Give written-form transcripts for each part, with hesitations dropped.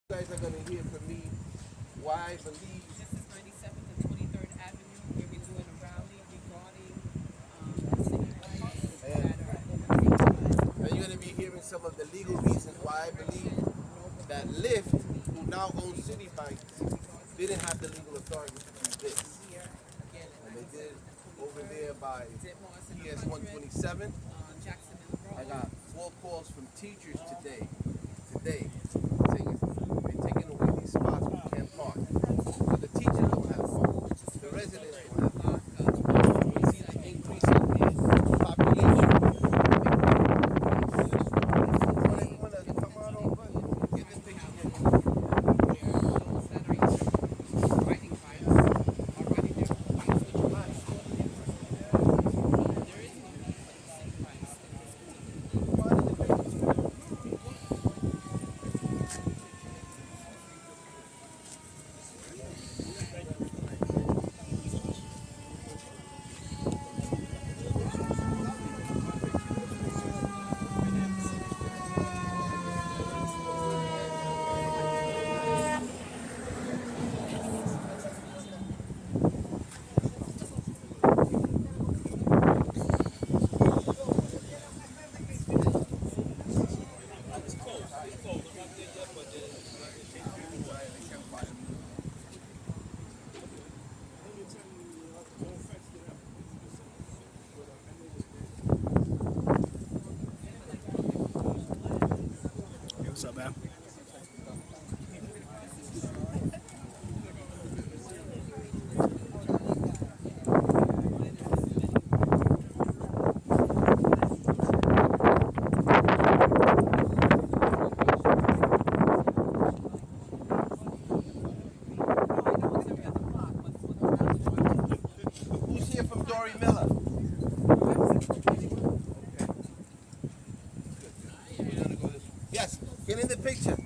You guys are going to hear from me why I believe. This is 97th and 23rd Avenue. We'll be doing a rally regarding the city lights And, that are and you're going to be hearing some of the legal reasons why I believe that Lyft, who now owns Citi Bank, didn't have the legal authority to do this. here again at And they did 97th and over 23rd. there by Ditmars and PS 100, 127. Jackson and I Road. got 4 calls from teachers today, saying they're taking away these spots we can't park. So the teachers don't have park. The residents don't have park. We see the increase in the population. You wanna come on over? Get the picture here. Those that are either riding bikes or riding their own bikes, which are not. There is no need for the city lights in this particular. Hey, what's up, man? Who's here from Dory Miller? Yes, get in the picture.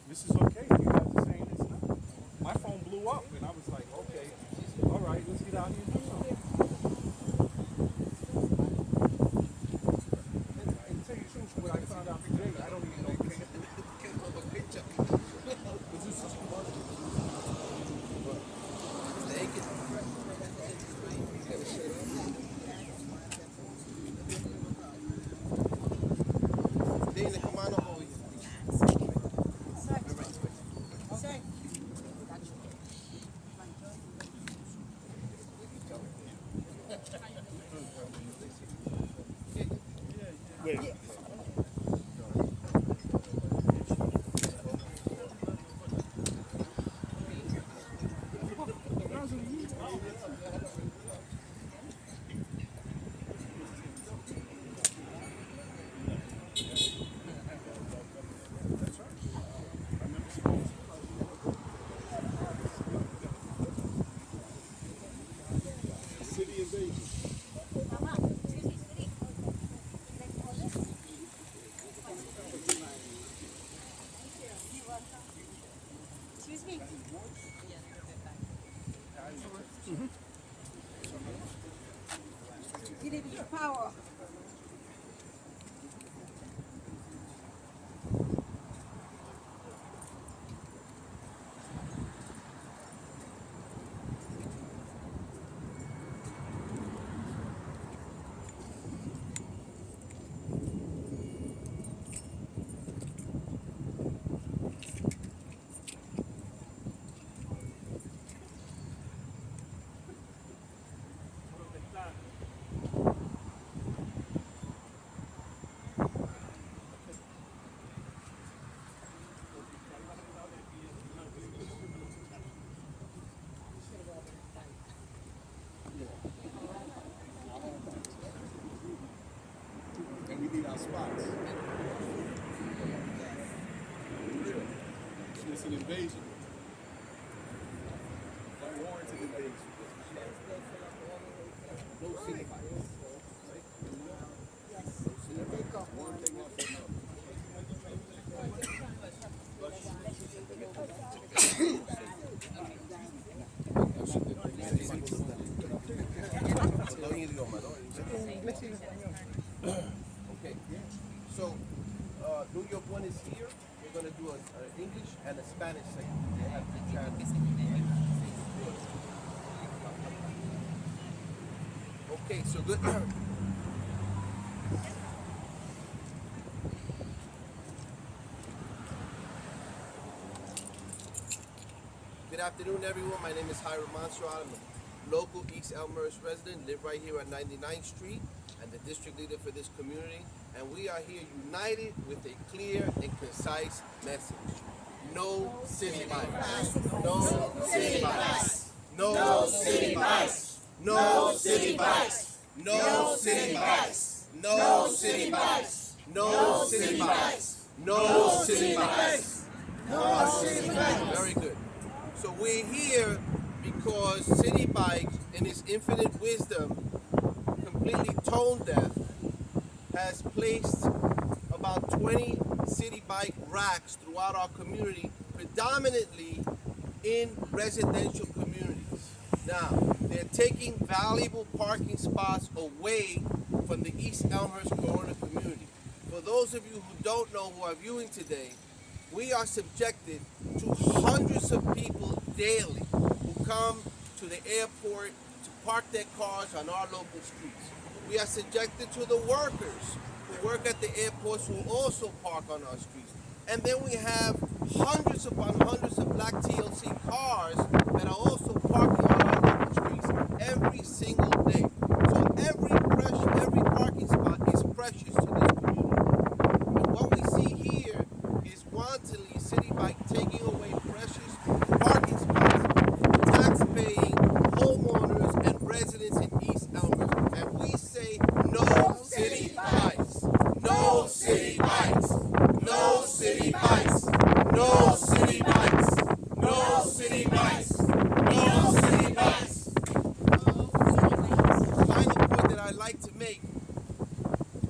This is okay. You guys are saying it's not. My phone blew up, and I was like, okay, all right, let's get out here and do something. And to tell you the truth, what I found out today, I don't even know. Dana, come on over. Wait. City invasion. Excuse me. Give it your power. spots. It's an invasion. Unwarranted invasion. No city bikes. Okay, so New York 1 is here. We're going to do an English and a Spanish segment. They have to translate. Okay, so good. Good afternoon, everyone. My name is Hiram Monserrate. I'm a local East Elmhurst resident, live right here on 99th Street, and the district leader for this community. And we are here united with a clear and concise message. No city bikes. No city bikes. No city bikes. No city bikes. No city bikes. No city bikes. No city bikes. No city bikes. No city bikes. Very good. So we're here because City Bike, in its infinite wisdom, completely tone deaf, has placed about 20 City Bike racks throughout our community, predominantly in residential communities. Now, they're taking valuable parking spots away from the East Elmhurst Corona community. For those of you who don't know who are viewing today, we are subjected to hundreds of people daily who come to the airport to park their cars on our local streets. We are subjected to the workers who work at the airports who also park on our streets. And then we have hundreds upon hundreds of black TLC cars that are also parking on our local streets every single day. So every parking spot is precious to this community. And what we see here is wantonly City Bike taking away precious parking spots from tax-paying homeowners and residents in East Elmhurst. And we say no city bikes. No city bikes. No city bikes. No city bikes. No city bikes. No city bikes. Final point that I'd like to make.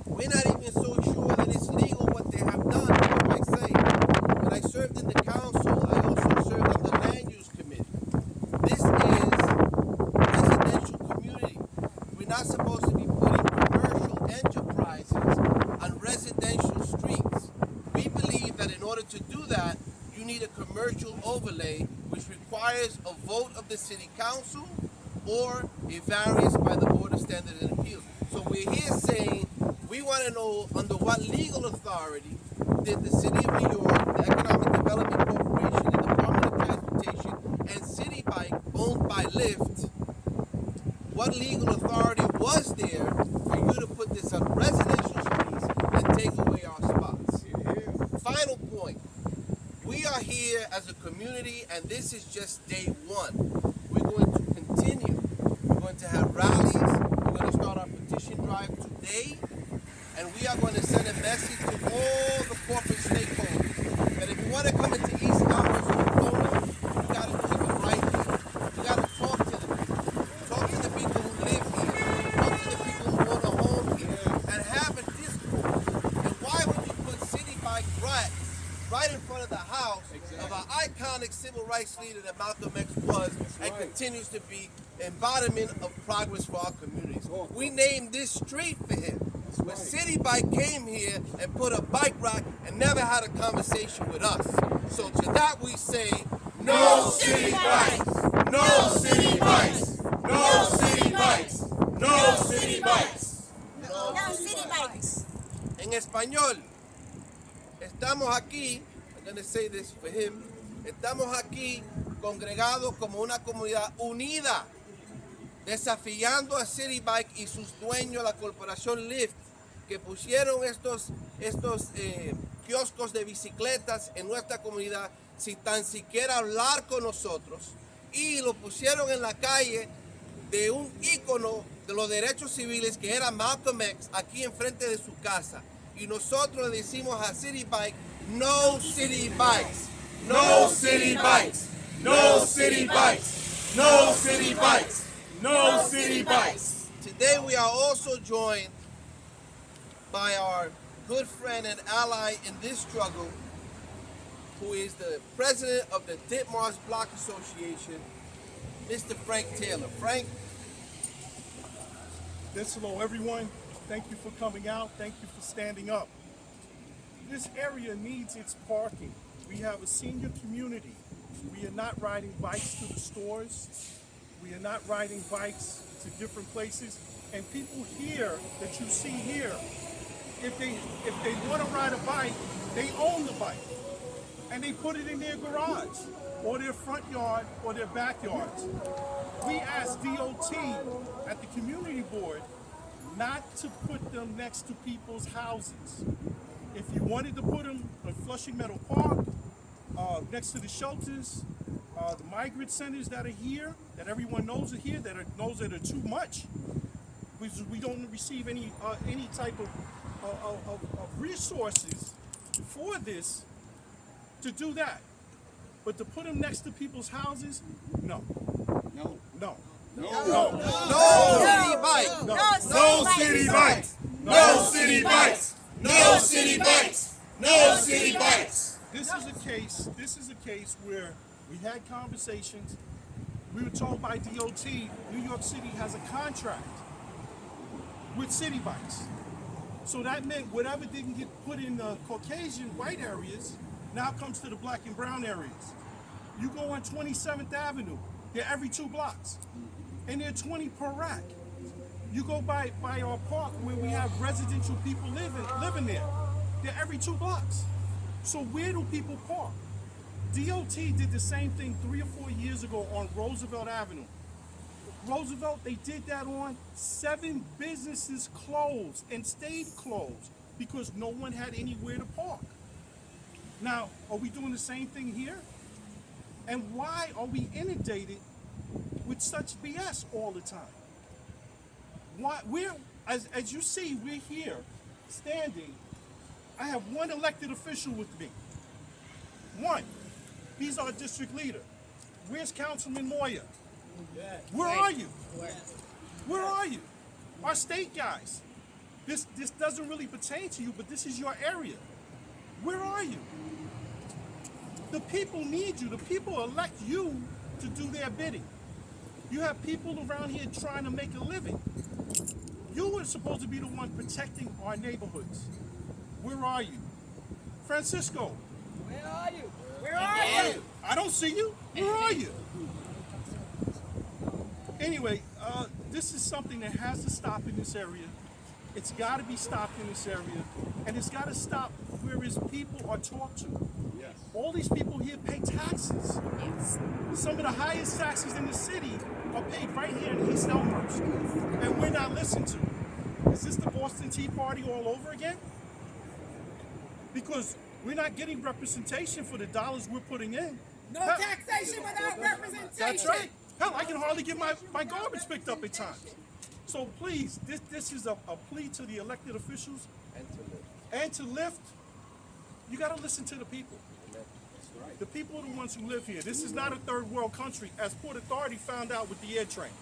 We're not even so sure that it's legal what they have done. Like I say, when I served in the council, I also served on the land use committee. This is residential community. We're not supposed to be putting commercial enterprises on residential streets. We believe that in order to do that, you need a commercial overlay, which requires a vote of the city council or a variance by the Board of Standards and Appeals. So we're here saying we want to know under what legal authority did the City of New York, the Economic Development Corporation, the Department of Transportation, and City Bike, owned by Lyft, what legal authority was there for you to put this on residential streets and take away our spots? Final point. We are here as a community, and this is just day one. We're going to continue. We're going to have rallies. We're going to start our petition drive today. And we are going to send a message to all the corporate stakeholders that if you want to come into East Elmhurst or Corona, you got to do it the right way. You got to talk to the people. Talk to the people who live here. Talk to the people who own a home here. And have a discourse. And why would you put City Bike racks right in front of the house of our iconic civil rights leader that Malcolm X was and continues to be embodiment of progress for our communities? We named this street for him. But City Bike came here and put a bike rack and never had a conversation with us. So to that we say, no city bikes! No city bikes! No city bikes! No city bikes! No city bikes. En español, estamos aquí, I'm going to say this for him, estamos aquí congregados como una comunidad unida, desafiando a City Bike y sus dueños, la corporación Lyft, que pusieron estos kioscos de bicicletas en nuestra comunidad sin tan siquiera hablar con nosotros, y lo pusieron en la calle de un ícono de los derechos civiles que era Malcolm X, aquí enfrente de su casa. Y nosotros le decimos a City Bike, no city bikes. No city bikes. No city bikes. No city bikes. No city bikes. Today we are also joined by our good friend and ally in this struggle, who is the president of the Ditmars Block Association, Mr. Frank Taylor. Frank? Yes, hello everyone. Thank you for coming out. Thank you for standing up. This area needs its parking. We have a senior community. We are not riding bikes to the stores. We are not riding bikes to different places. And people here that you see here, if they want to ride a bike, they own the bike. And they put it in their garage or their front yard or their backyards. We asked DOT at the community board not to put them next to people's houses. If you wanted to put them in Flushing Meadow Park, next to the shelters, the migrant centers that are here, that everyone knows are here, knows that are too much, because we don't receive any type of resources for this, to do that. But to put them next to people's houses, no. No. No. No. No. No city bike. No. No city bikes. No city bikes. No city bikes. No city bikes. This is a case where we had conversations. We were told by DOT, New York City has a contract with City Bikes. So that meant whatever didn't get put in the Caucasian white areas now comes to the black and brown areas. You go on 27th Avenue, they're every 2 blocks. And they're 20 per rack. You go by our park where we have residential people living there. They're every 2 blocks. So where do people park? DOT did the same thing 3 or 4 years ago on Roosevelt Avenue. Roosevelt, they did that on 7 businesses closed and stayed closed because no one had anywhere to park. Now, are we doing the same thing here? And why are we inundated with such BS all the time? Why as you see, we're here standing. I have one elected official with me. One. He's our district leader. Where's Councilman Moyer? Where are you? Where are you? Our state guys. This doesn't really pertain to you, but this is your area. Where are you? The people need you. The people elect you to do their bidding. You have people around here trying to make a living. You were supposed to be the one protecting our neighborhoods. Where are you? Francisco. Where are you? Where are you? I don't see you. Where are you? Anyway, this is something that has to stop in this area. It's got to be stopped in this area. And it's got to stop where his people are talked to. Yes. All these people here pay taxes. Some of the highest taxes in the city are paid right here in East Elmhurst. And we're not listened to. Is this the Boston Tea Party all over again? Because we're not getting representation for the dollars we're putting in. No taxation without representation. That's right. Hell, I can hardly get my garbage picked up at times. So please, this is a plea to the elected officials and to lift. You got to listen to the people. The people are the ones who live here. This is not a third world country, as Port Authority found out with the air train.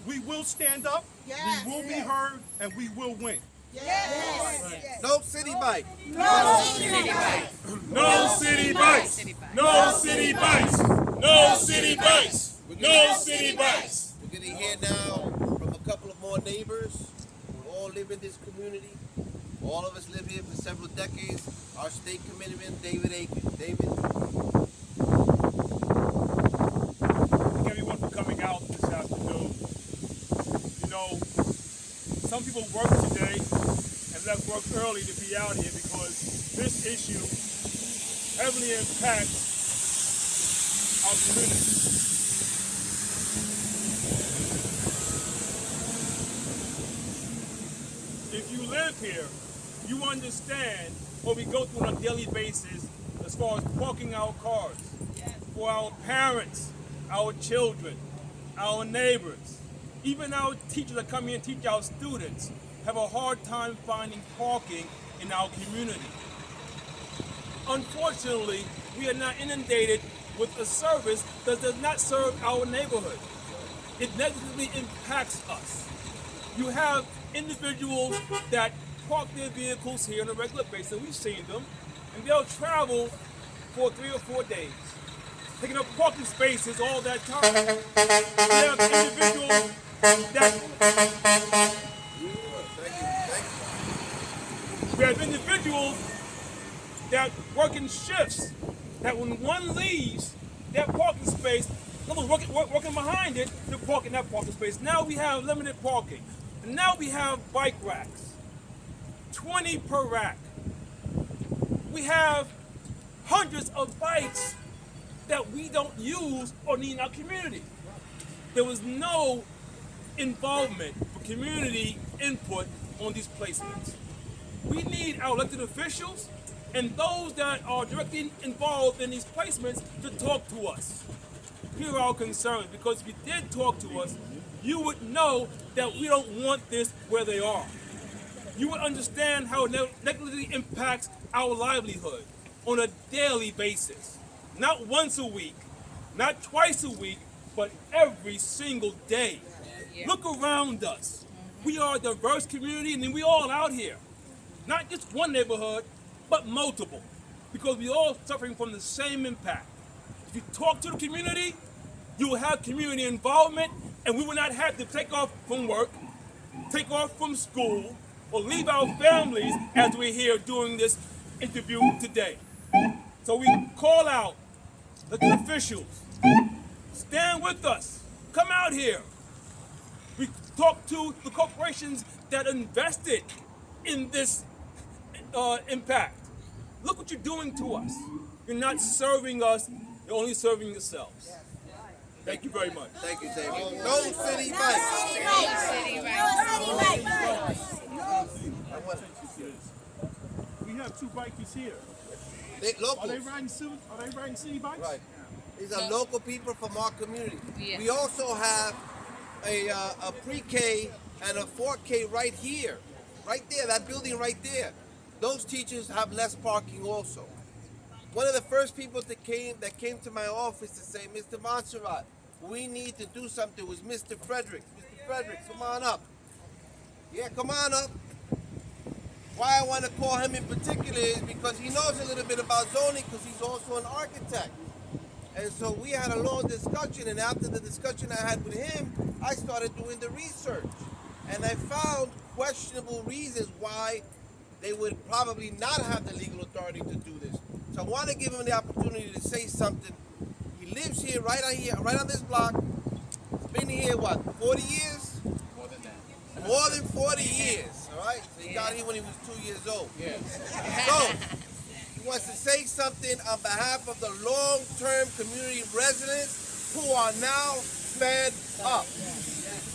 We will stand up, Yes. we will be heard, and we will win. Yes. No city bike. No city bike. No city bikes. No city bikes. No city bikes. No city bikes. We're going to hear now from a couple of more neighbors who all live in this community. All of us live here for several decades. Our state committeeman, David Aiken. David? Thank everyone for coming out this afternoon. You know, some people work today and left work early to be out here because this issue heavily impacts our community. If you live here, you understand what we go through on a daily basis as far as parking our cars, for our parents, our children, our neighbors, even our teachers that come here and teach our students have a hard time finding parking in our community. Unfortunately, we are now inundated with a service that does not serve our neighborhood. It negatively impacts us. You have individuals that park their vehicles here on a regular basis, we've seen them, and they'll travel for 3 or 4 days, taking up parking spaces all that time. We have individuals that work in shifts, that when one leaves that parking space, someone's working behind it to park in that parking space. Now we have limited parking. And now we have bike racks, 20 per rack. We have hundreds of bikes that we don't use or need in our community. There was no involvement for community input on these placements. We need our elected officials and those that are directly involved in these placements to talk to us. Here are our concerns, because if you did talk to us, you would know that we don't want this where they are. You would understand how it negatively impacts our livelihood on a daily basis. Not once a week, not twice a week, but every single day. Look around us. We are a diverse community, and then we all out here. Not just one neighborhood, but multiple, because we all suffering from the same impact. If you talk to the community, you will have community involvement, and we will not have to take off from work, take off from school, or leave our families as we're here doing this interview today. So we call out the officials, stand with us, come out here. We talk to the corporations that invested in this impact. Look what you're doing to us. You're not serving us, you're only serving yourselves. Thank you very much. Thank you, David. No city bikes. We have 2 bikers here. They Are locals. they riding city bikes? Right. These are local people from our community. Yeah. We also have a pre-K and a 4K right here. Right there, that building right there. Those teachers have less parking also. One of the first people that came to my office to say, Mr. Monserrate, we need to do something was Mr. Frederick. Mr. Frederick, come on up. Yeah, come on up. Why I want to call him in particular is because he knows a little bit about zoning, because he's also an architect. And so we had a long discussion, and after the discussion I had with him, I started doing the research. And I found questionable reasons why they would probably not have the legal authority to do this. So I want to give him the opportunity to say something. He lives here, right on this block. He's been here, what, 40 years? More than that. More than 40 years, all right? So he got here when he was 2 years old. Yes. So, he wants to say something on behalf of the long-term community residents who are now fed up.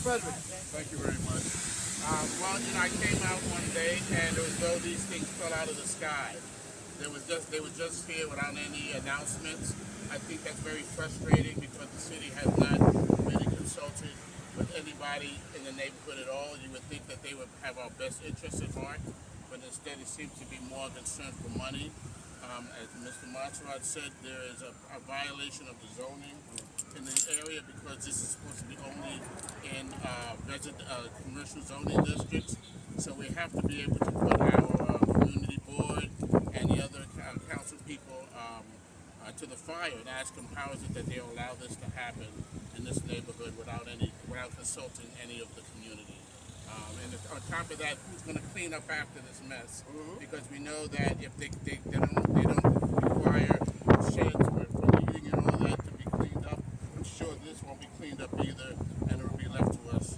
Frederick. Thank you very much. Well, I came out one day, and it was as though these things fell out of the sky. They were just here without any announcements. I think that's very frustrating because the city has not really consulted with anybody in the neighborhood at all. You would think that they would have our best interests at heart, but instead it seems to be more concerned for money. As Mr. Monserrate said, there is a violation of the zoning in the area because this is supposed to be only in commercial zoning districts. So we have to be able to put our community board and the other council people to the fire and ask them how is it that they allow this to happen in this neighborhood without consulting any of the community. And on top of that, who's going to clean up after this mess? Because we know that if they don't require sheds for heating and all that to be cleaned up, I'm sure this won't be cleaned up either, and it will be left to us.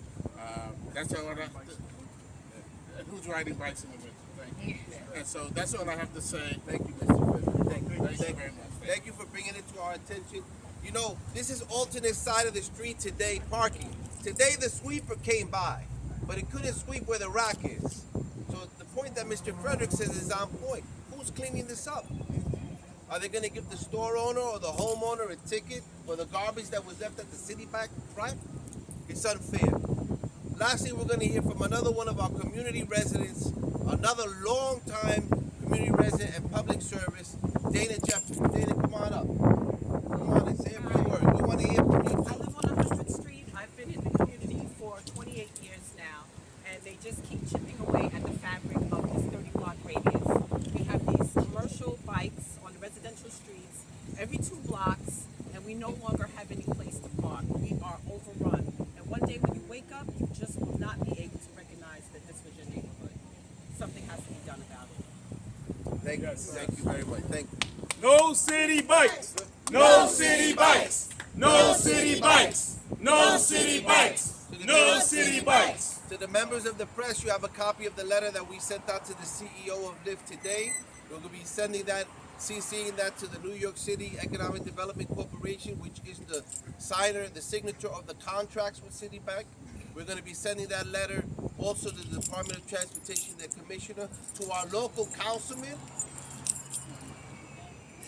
That's all I have to. And who's riding bikes in the winter? Thank you. And so that's all I have to say. Thank you, Mr. Frederick. Thank you. Thank you very much. Thank you for bringing it to our attention. You know, this is alternate side of the street today parking. Today the sweeper came by, but it couldn't sweep where the rack is. So the point that Mr. Frederick says is on point. Who's cleaning this up? Are they going to give the store owner or the homeowner a ticket for the garbage that was left at the city back track? It's unfair. Lastly, we're going to hear from another one of our community residents, another long-time community resident and public service, Dana Jeffries. Dana, come on up. Come on and say a few words. We want to hear from you. I live on 100th Street. I've been in the community for 28 years now, and they just keep chipping away at the fabric of this 30-block radius. We have these commercial bikes on the residential streets every 2 blocks, and we no longer have any place to park. We are overrun. And one day when you wake up, you just will not be able to recognize that this was your neighborhood. Something has to be done about it. Thank you. Thank you very much. Thank you. No city bikes! No city bikes! No city bikes! No city bikes! No city bikes! To the members of the press, you have a copy of the letter that we sent out to the CEO of LIFT today. We're going to be sending that, CCing that to the New York City Economic Development Corporation, which is the signer and the signature of the contracts with Citibank. We're going to be sending that letter also to the Department of Transportation, the Commissioner, to our local councilmen,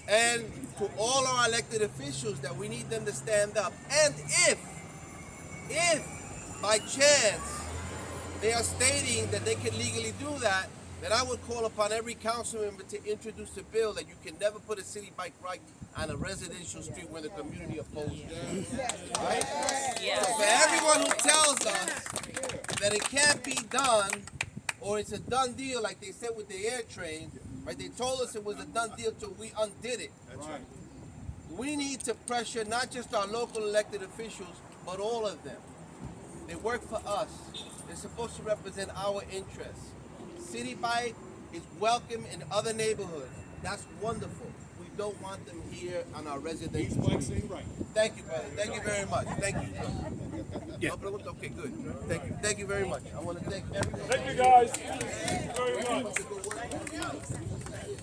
and to all our elected officials that we need them to stand up. And if by chance they are stating that they can legally do that, then I would call upon every council member to introduce a bill that you can never put a city bike right on a residential street where the community opposes it. Right? So for everyone who tells us that it can't be done, or it's a done deal like they said with the air train, right? They told us it was a done deal till we undid it. That's right. We need to pressure not just our local elected officials, but all of them. They work for us. They're supposed to represent our interests. City Bike is welcome in other neighborhoods. That's wonderful. We don't want them here on our residential streets. Right. Thank you, brother. Thank you very much. Thank you. Yeah. Okay, good. Thank you. Thank you very much. I want to thank everyone. Thank you guys. Thank you very much.